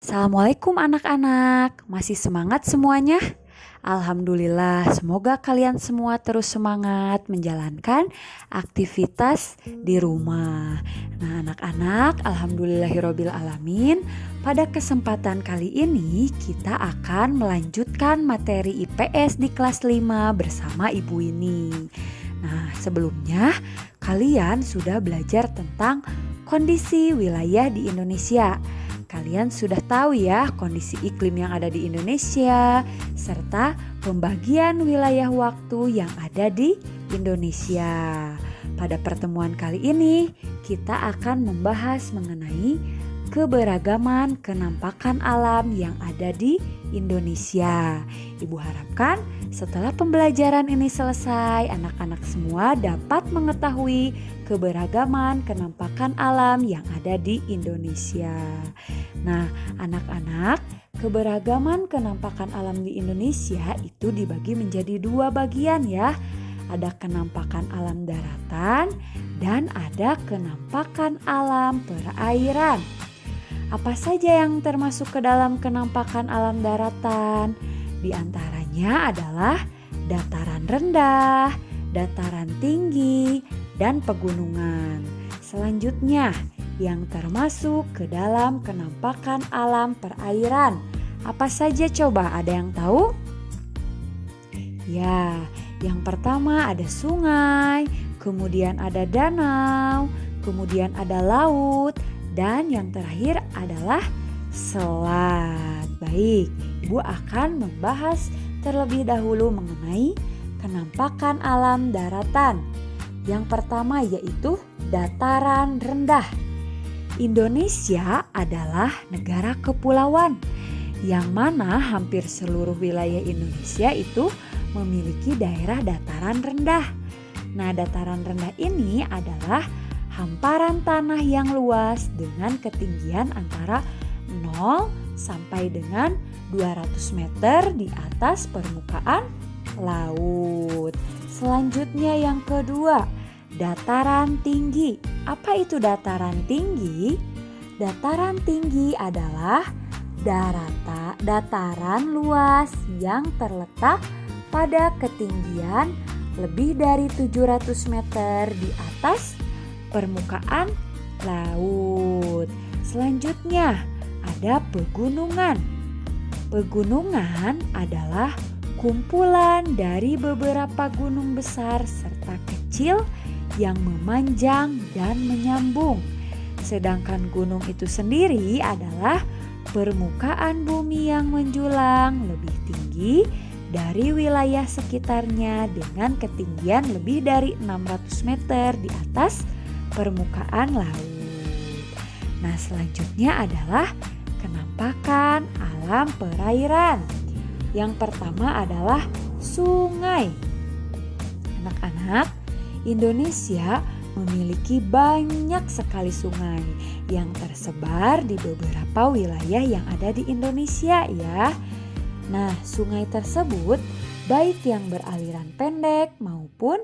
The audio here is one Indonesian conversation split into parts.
Assalamualaikum anak-anak, masih semangat semuanya? Alhamdulillah, semoga kalian semua terus semangat menjalankan aktivitas di rumah. Nah anak-anak, alhamdulillahirobbil alamin. Pada kesempatan kali ini kita akan melanjutkan materi IPS di kelas 5 bersama Ibu Winnie. Nah sebelumnya kalian sudah belajar tentang kondisi wilayah di Indonesia. Kalian sudah tahu ya kondisi iklim yang ada di Indonesia serta pembagian wilayah waktu yang ada di Indonesia. Pada pertemuan kali ini kita akan membahas mengenai keberagaman kenampakan alam yang ada di Indonesia. Ibu harapkan setelah pembelajaran ini selesai, anak-anak semua dapat mengetahui keberagaman kenampakan alam yang ada di Indonesia. Nah, anak-anak, keberagaman kenampakan alam di Indonesia itu dibagi menjadi dua bagian ya. Ada kenampakan alam daratan dan ada kenampakan alam perairan. Apa saja yang termasuk ke dalam kenampakan alam daratan? Di antaranya adalah dataran rendah, dataran tinggi, dan pegunungan. Selanjutnya, yang termasuk ke dalam kenampakan alam perairan. Apa saja coba, ada yang tahu? Ya, yang pertama ada sungai, kemudian ada danau, kemudian ada laut, dan yang terakhir adalah selat. Baik, Ibu akan membahas terlebih dahulu mengenai kenampakan alam daratan. Yang pertama yaitu dataran rendah. Indonesia adalah negara kepulauan yang mana hampir seluruh wilayah Indonesia itu memiliki daerah dataran rendah. Nah, dataran rendah ini adalah hamparan tanah yang luas dengan ketinggian antara 0 sampai dengan 200 meter di atas permukaan laut. Selanjutnya yang kedua, dataran tinggi. Apa itu dataran tinggi? Dataran tinggi adalah dataran luas yang terletak pada ketinggian lebih dari 700 meter di atas permukaan laut. Selanjutnya ada pegunungan. Pegunungan adalah kumpulan dari beberapa gunung besar serta kecil yang memanjang dan menyambung. Sedangkan gunung itu sendiri adalah permukaan bumi yang menjulang lebih tinggi dari wilayah sekitarnya dengan ketinggian lebih dari 600 meter di atas permukaan laut. Nah, selanjutnya adalah kenampakan alam perairan. Yang pertama adalah sungai. Anak-anak, Indonesia memiliki banyak sekali sungai yang tersebar di beberapa wilayah yang ada di Indonesia ya. Nah, sungai tersebut baik yang beraliran pendek maupun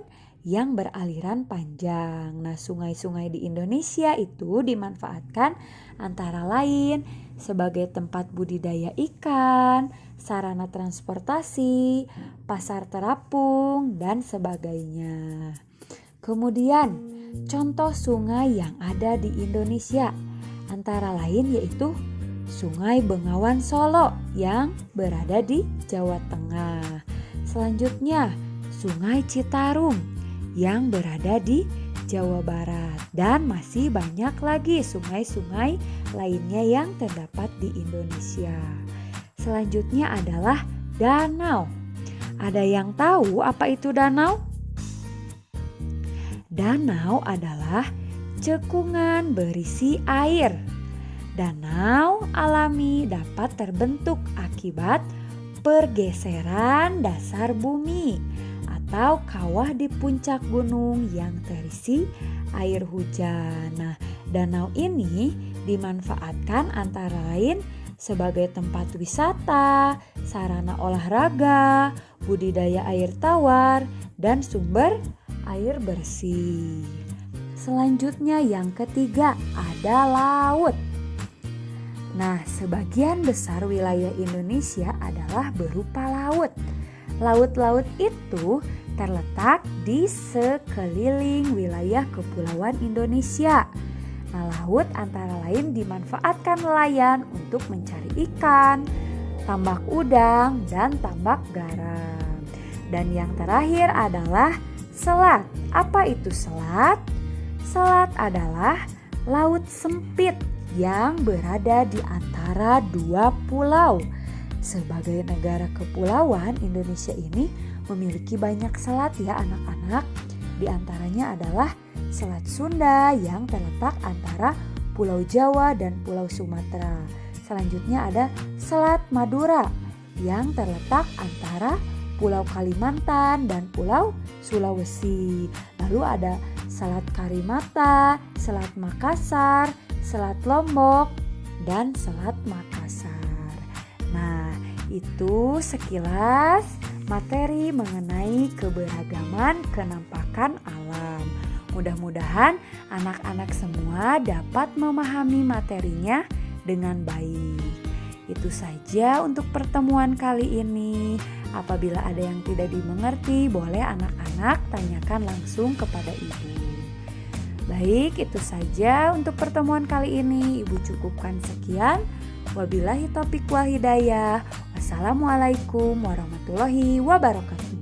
yang beraliran panjang. Nah, sungai-sungai di Indonesia itu dimanfaatkan antara lain sebagai tempat budidaya ikan, sarana transportasi, pasar terapung, dan sebagainya. Kemudian, contoh sungai yang ada di Indonesia antara lain yaitu Sungai Bengawan Solo yang berada di Jawa Tengah. Selanjutnya, Sungai Citarum yang berada di Jawa Barat, dan masih banyak lagi sungai-sungai lainnya yang terdapat di Indonesia. Selanjutnya adalah danau. Ada yang tahu apa itu danau? Danau adalah cekungan berisi air. Danau alami dapat terbentuk akibat pergeseran dasar bumi atau kawah di puncak gunung yang terisi air hujan. Nah, danau ini dimanfaatkan antara lain sebagai tempat wisata, sarana olahraga, budidaya air tawar, dan sumber air bersih. Selanjutnya yang ketiga ada laut. Nah, sebagian besar wilayah Indonesia adalah berupa laut. Laut-laut itu terletak di sekeliling wilayah kepulauan Indonesia. Nah, laut antara lain dimanfaatkan nelayan untuk mencari ikan, tambak udang, dan tambak garam. Dan yang terakhir adalah selat. Apa itu selat? Selat adalah laut sempit yang berada di antara dua pulau. Sebagai negara kepulauan, Indonesia ini memiliki banyak selat ya anak-anak. Di antaranya adalah Selat Sunda yang terletak antara Pulau Jawa dan Pulau Sumatera. Selanjutnya ada Selat Madura yang terletak antara Pulau Kalimantan dan Pulau Sulawesi. Lalu ada Selat Karimata, Selat Makassar, Selat Lombok, dan Selat Makassar. Nah, itu sekilas materi mengenai keberagaman kenampakan alam. Mudah-mudahan anak-anak semua dapat memahami materinya dengan baik. Itu saja untuk pertemuan kali ini. Apabila ada yang tidak dimengerti, boleh anak-anak tanyakan langsung kepada ibu. Baik, itu saja untuk pertemuan kali ini. Ibu cukupkan sekian. Wabillahi taufiq wal hidayah. Wassalamualaikum warahmatullahi wabarakatuh.